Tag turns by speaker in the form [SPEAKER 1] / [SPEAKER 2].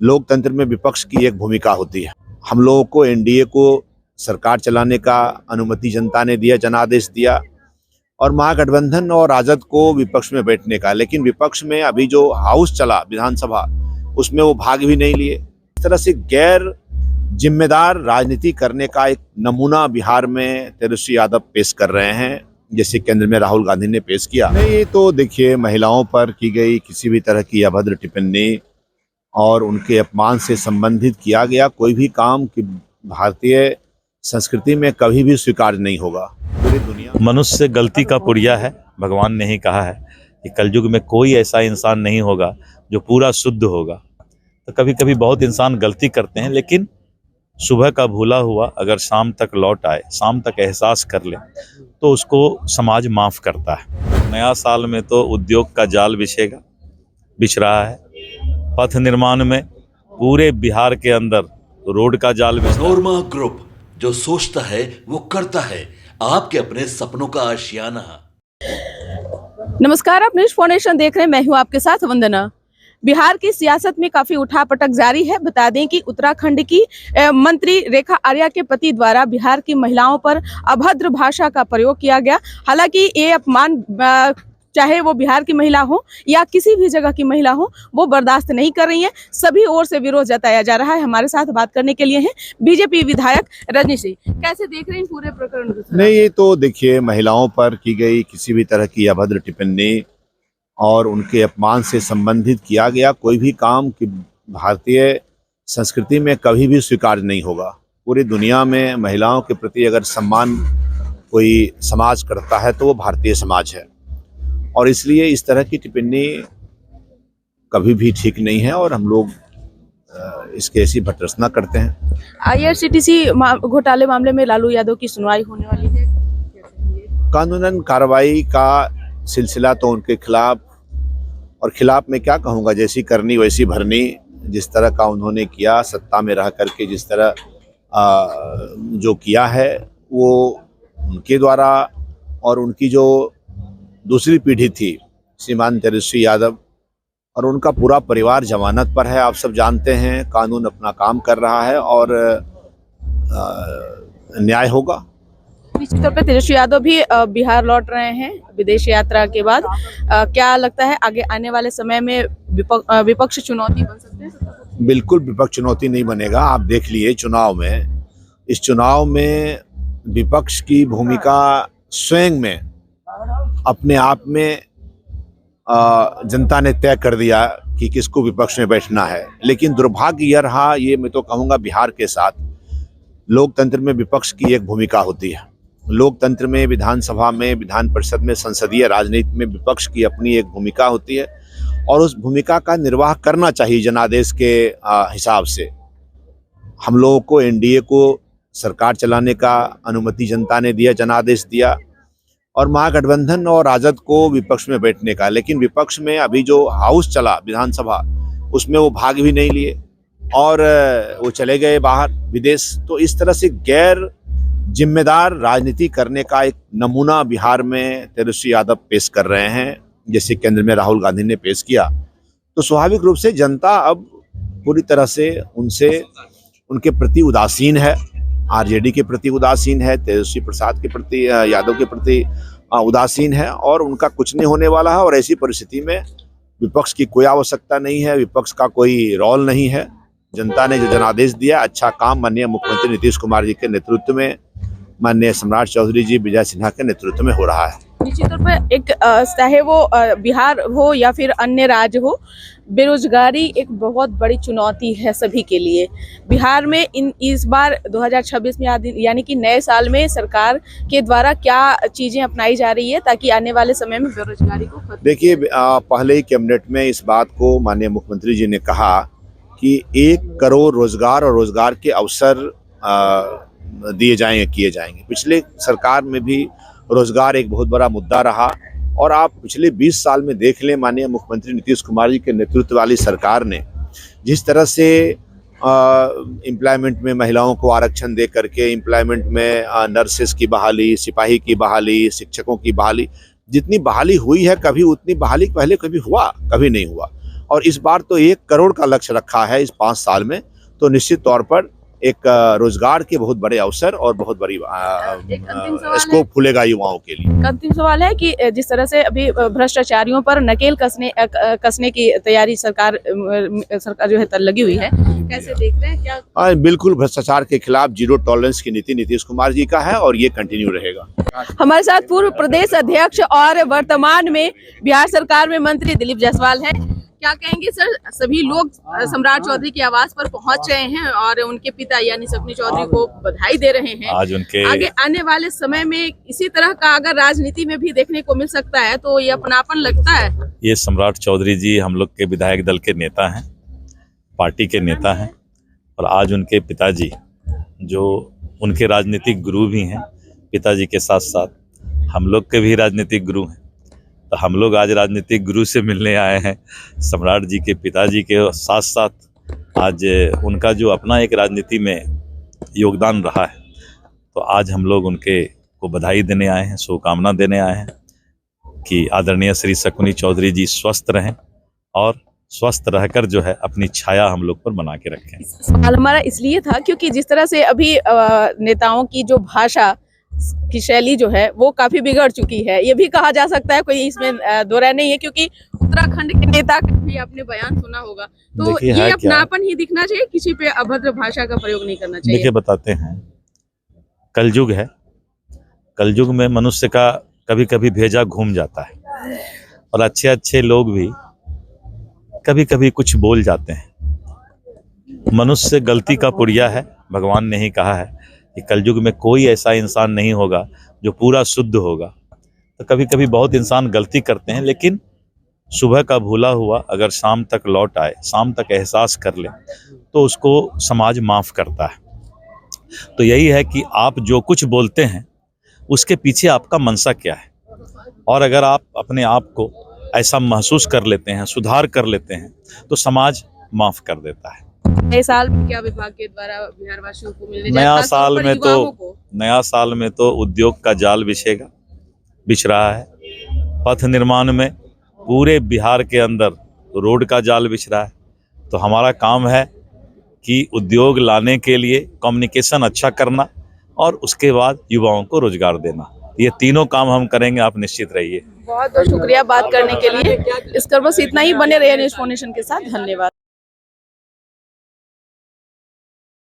[SPEAKER 1] लोकतंत्र में विपक्ष की एक भूमिका होती है। हम लोगों को एनडीए को सरकार चलाने का अनुमति जनता ने दिया, जनादेश दिया, और महागठबंधन और राजद को विपक्ष में बैठने का। लेकिन विपक्ष में अभी जो हाउस चला विधानसभा, उसमें वो भाग भी नहीं लिए। इस तरह से गैर जिम्मेदार राजनीति करने का एक नमूना बिहार में तेजस्वी यादव पेश कर रहे हैं, जैसे केंद्र में राहुल गांधी ने पेश किया। नहीं तो देखिए, महिलाओं पर की गई किसी भी तरह की अभद्र टिप्पणी और उनके अपमान से संबंधित किया गया कोई भी काम कि भारतीय संस्कृति में कभी भी स्वीकार्य नहीं होगा। पूरी दुनिया
[SPEAKER 2] मनुष्य गलती का पुड़िया है। भगवान ने ही कहा है कि कलयुग में कोई ऐसा इंसान नहीं होगा जो पूरा शुद्ध होगा। तो कभी कभी बहुत इंसान गलती करते हैं, लेकिन सुबह का भूला हुआ अगर शाम तक लौट आए, शाम तक एहसास कर ले, तो उसको समाज माफ करता है। नया साल में तो उद्योग का जाल बिछ रहा है। पथ निर्माण में पूरे बिहार के अंदर रोड का जाल बिछ रहा है।
[SPEAKER 3] नोरमा ग्रुप, जो सोचता है वो करता है। आपके अपने सपनों का आशियाना।
[SPEAKER 4] नमस्कार, आप न्यूज फाउंडेशन देख रहे हैं। मैं हूं आपके साथ वंदना। बिहार की सियासत में काफी उठापटक जारी है। बता दें कि उत्तराखंड की मंत्री रेखा आर्या के पति द्वारा बिहार की महिलाओं पर अभद्र भाषा का प्रयोग किया गया। हालांकि ये अपमान चाहे वो बिहार की महिला हो या किसी भी जगह की महिला हो, वो बर्दाश्त नहीं कर रही हैं। सभी ओर से विरोध जताया जा रहा है। हमारे साथ बात करने के लिए हैं बीजेपी विधायक रजनी सिंह। कैसे देख रहे हैं पूरे प्रकरण को?
[SPEAKER 1] नहीं, ये तो देखिए, महिलाओं पर की गई किसी भी तरह की अभद्र टिप्पणी और उनके अपमान से संबंधित किया गया कोई भी काम कि भारतीय संस्कृति में कभी भी स्वीकार्य नहीं होगा। पूरी दुनिया में महिलाओं के प्रति अगर सम्मान कोई समाज करता है तो वो भारतीय समाज है, और इसलिए इस तरह की टिप्पणी कभी भी ठीक नहीं है और हम लोग इसके ऐसी भर्त्सना करते हैं।
[SPEAKER 4] आईआरसीटीसी घोटाले मामले में लालू यादव की सुनवाई होने वाली है।
[SPEAKER 1] कानूनन कार्रवाई का सिलसिला तो उनके खिलाफ, और खिलाफ मैं क्या कहूँगा, जैसी करनी वैसी भरनी। जिस तरह का उन्होंने किया सत्ता में रह करके, जिस तरह जो किया है वो उनके द्वारा, और उनकी जो दूसरी पीढ़ी थी श्रीमान तेजस्वी यादव और उनका पूरा परिवार जमानत पर है। आप सब जानते हैं, कानून अपना काम कर रहा है और न्याय होगा।
[SPEAKER 4] निश्चित तौर पर तेजस्वी यादव भी बिहार लौट रहे हैं विदेश यात्रा के बाद। क्या लगता है आगे आने वाले समय में विपक्ष चुनौती बन सकते हैं?
[SPEAKER 1] बिल्कुल विपक्ष चुनौती नहीं बनेगा। आप देख लिए चुनाव में, इस चुनाव में विपक्ष की भूमिका स्वयं में अपने आप में जनता ने तय कर दिया कि किसको विपक्ष में बैठना है। लेकिन दुर्भाग्य यह रहा, ये मैं तो कहूँगा बिहार के साथ, लोकतंत्र में विपक्ष की एक भूमिका होती है। लोकतंत्र में, विधानसभा में, विधान परिषद में, संसदीय राजनीति में विपक्ष की अपनी एक भूमिका होती है और उस भूमिका का निर्वाह करना चाहिए जनादेश के हिसाब से। हम लोगों को एनडीए को सरकार चलाने का अनुमति जनता ने दिया, जनादेश दिया, और महागठबंधन और राजद को विपक्ष में बैठने का। लेकिन विपक्ष में अभी जो हाउस चला विधानसभा, उसमें वो भाग भी नहीं लिए और वो चले गए बाहर विदेश। तो इस तरह से गैर जिम्मेदार राजनीति करने का एक नमूना बिहार में तेजस्वी यादव पेश कर रहे हैं, जैसे केंद्र में राहुल गांधी ने पेश किया। तो स्वाभाविक रूप से जनता अब पूरी तरह से उनके प्रति उदासीन है। आरजेडी के प्रति उदासीन है, तेजस्वी प्रसाद के प्रति, यादव के प्रति उदासीन है, और उनका कुछ नहीं होने वाला है। और ऐसी परिस्थिति में विपक्ष की कोई आवश्यकता नहीं है, विपक्ष का कोई रोल नहीं है। जनता ने जो जनादेश दिया, अच्छा काम माननीय मुख्यमंत्री नीतीश कुमार जी के नेतृत्व में, माननीय सम्राट चौधरी जी, विजय सिन्हा के नेतृत्व में हो रहा है।
[SPEAKER 4] निश्चित तौर पर एक चाहे वो बिहार हो या फिर अन्य राज्य हो, बेरोजगारी एक बहुत बड़ी चुनौती है सभी के लिए। बिहार में इस बार 2026 में यानी कि नए साल में सरकार के द्वारा क्या चीजें अपनाई जा रही है ताकि आने वाले समय में बेरोजगारी को खत्म? देखिए,
[SPEAKER 1] पहले ही कैबिनेट में इस बात को माननीय मुख्यमंत्री जी ने कहा कि 1 करोड़ रोजगार और रोजगार के अवसर किए जाएंगे। पिछले सरकार में भी रोजगार एक बहुत बड़ा मुद्दा रहा, और आप पिछले 20 साल में देख लें, माननीय मुख्यमंत्री नीतीश कुमार जी के नेतृत्व वाली सरकार ने जिस तरह से एम्प्लॉयमेंट में महिलाओं को आरक्षण दे करके, एम्प्लॉयमेंट में नर्सेस की बहाली, सिपाही की बहाली, शिक्षकों की बहाली, जितनी बहाली हुई है, कभी उतनी बहाली पहले कभी नहीं हुआ। और इस बार तो 1 करोड़ का लक्ष्य रखा है इस 5 साल में, तो निश्चित तौर पर एक रोजगार के बहुत बड़े अवसर और बहुत बड़ी
[SPEAKER 4] एक अंतिम सवाल
[SPEAKER 1] स्कोप खुलेगा युवाओं के लिए।
[SPEAKER 4] अंतिम सवाल है कि जिस तरह से अभी भ्रष्टाचारियों पर नकेल कसने की तैयारी सरकार जो है लगी हुई है, कैसे देख रहे हैं क्या?
[SPEAKER 1] बिल्कुल भ्रष्टाचार के खिलाफ जीरो टॉलरेंस की नीति नीतीश कुमार जी का है और ये कंटिन्यू रहेगा।
[SPEAKER 4] हमारे साथ पूर्व प्रदेश अध्यक्ष और वर्तमान में बिहार सरकार में मंत्री दिलीप जायसवाल हैं। क्या कहेंगे सर, सभी लोग सम्राट चौधरी के आवास पर पहुंच रहे हैं और उनके पिता यानी सपनी चौधरी को बधाई दे रहे हैं।
[SPEAKER 2] आज उनके
[SPEAKER 4] आगे आने वाले समय में इसी तरह का अगर राजनीति में भी देखने को मिल सकता है तो ये अपनापन लगता है।
[SPEAKER 2] ये सम्राट चौधरी जी हम लोग के विधायक दल के नेता हैं, पार्टी के नेता हैं, और आज उनके पिताजी जो उनके राजनीतिक गुरु भी हैं, पिताजी के साथ साथ हम लोग के भी राजनीतिक गुरु हैं। तो हम लोग आज राजनीतिक गुरु से मिलने आए हैं। सम्राट जी के पिताजी के साथ साथ आज उनका जो अपना एक राजनीति में योगदान रहा है, तो आज हम लोग उनके को बधाई देने आए हैं, शुभकामना देने आए हैं कि आदरणीय श्री शकुनी चौधरी जी स्वस्थ रहें और स्वस्थ रहकर जो है अपनी छाया हम लोग पर बना के रखें।
[SPEAKER 4] सवाल हमारा इसलिए था क्योंकि जिस तरह से अभी नेताओं की जो भाषा की शैली जो है वो काफी बिगड़ चुकी है, ये भी कहा जा सकता है, कोई इसमें दो राय नहीं है, क्योंकि उत्तराखंड के नेता का भी आपने बयान सुना होगा, तो ये अपनापन ही दिखना चाहिए, किसी पे अभद्र भाषा का प्रयोग नहीं करना चाहिए।
[SPEAKER 2] देखिए बताते हैं, कलयुग है, कलयुग में मनुष्य का कभी कभी भेजा घूम जाता है और अच्छे अच्छे लोग भी कभी कभी कुछ बोल जाते हैं। मनुष्य गलती का पुड़िया है, भगवान ने ही कहा है कि कलयुग में कोई ऐसा इंसान नहीं होगा जो पूरा शुद्ध होगा। तो कभी कभी बहुत इंसान गलती करते हैं, लेकिन सुबह का भूला हुआ अगर शाम तक लौट आए, शाम तक एहसास कर ले, तो उसको समाज माफ़ करता है। तो यही है कि आप जो कुछ बोलते हैं उसके पीछे आपका मनसा क्या है, और अगर आप अपने आप को ऐसा महसूस कर लेते हैं, सुधार कर लेते हैं, तो समाज माफ़ कर देता है।
[SPEAKER 4] नए साल में क्या विभाग के द्वारा बिहार वासियों को मिलने
[SPEAKER 2] नया साल में तो उद्योग का जाल बिछ रहा है। पथ निर्माण में पूरे बिहार के अंदर रोड का जाल बिछ रहा है। तो हमारा काम है कि उद्योग लाने के लिए कम्युनिकेशन अच्छा करना और उसके बाद युवाओं को रोजगार देना। ये तीनों काम हम करेंगे, आप निश्चित रहिए।
[SPEAKER 4] बहुत बहुत शुक्रिया बात करने के लिए। इस कर बस इतना ही, बने रहिए न्यूज़ फाउंडेशन के साथ। धन्यवाद।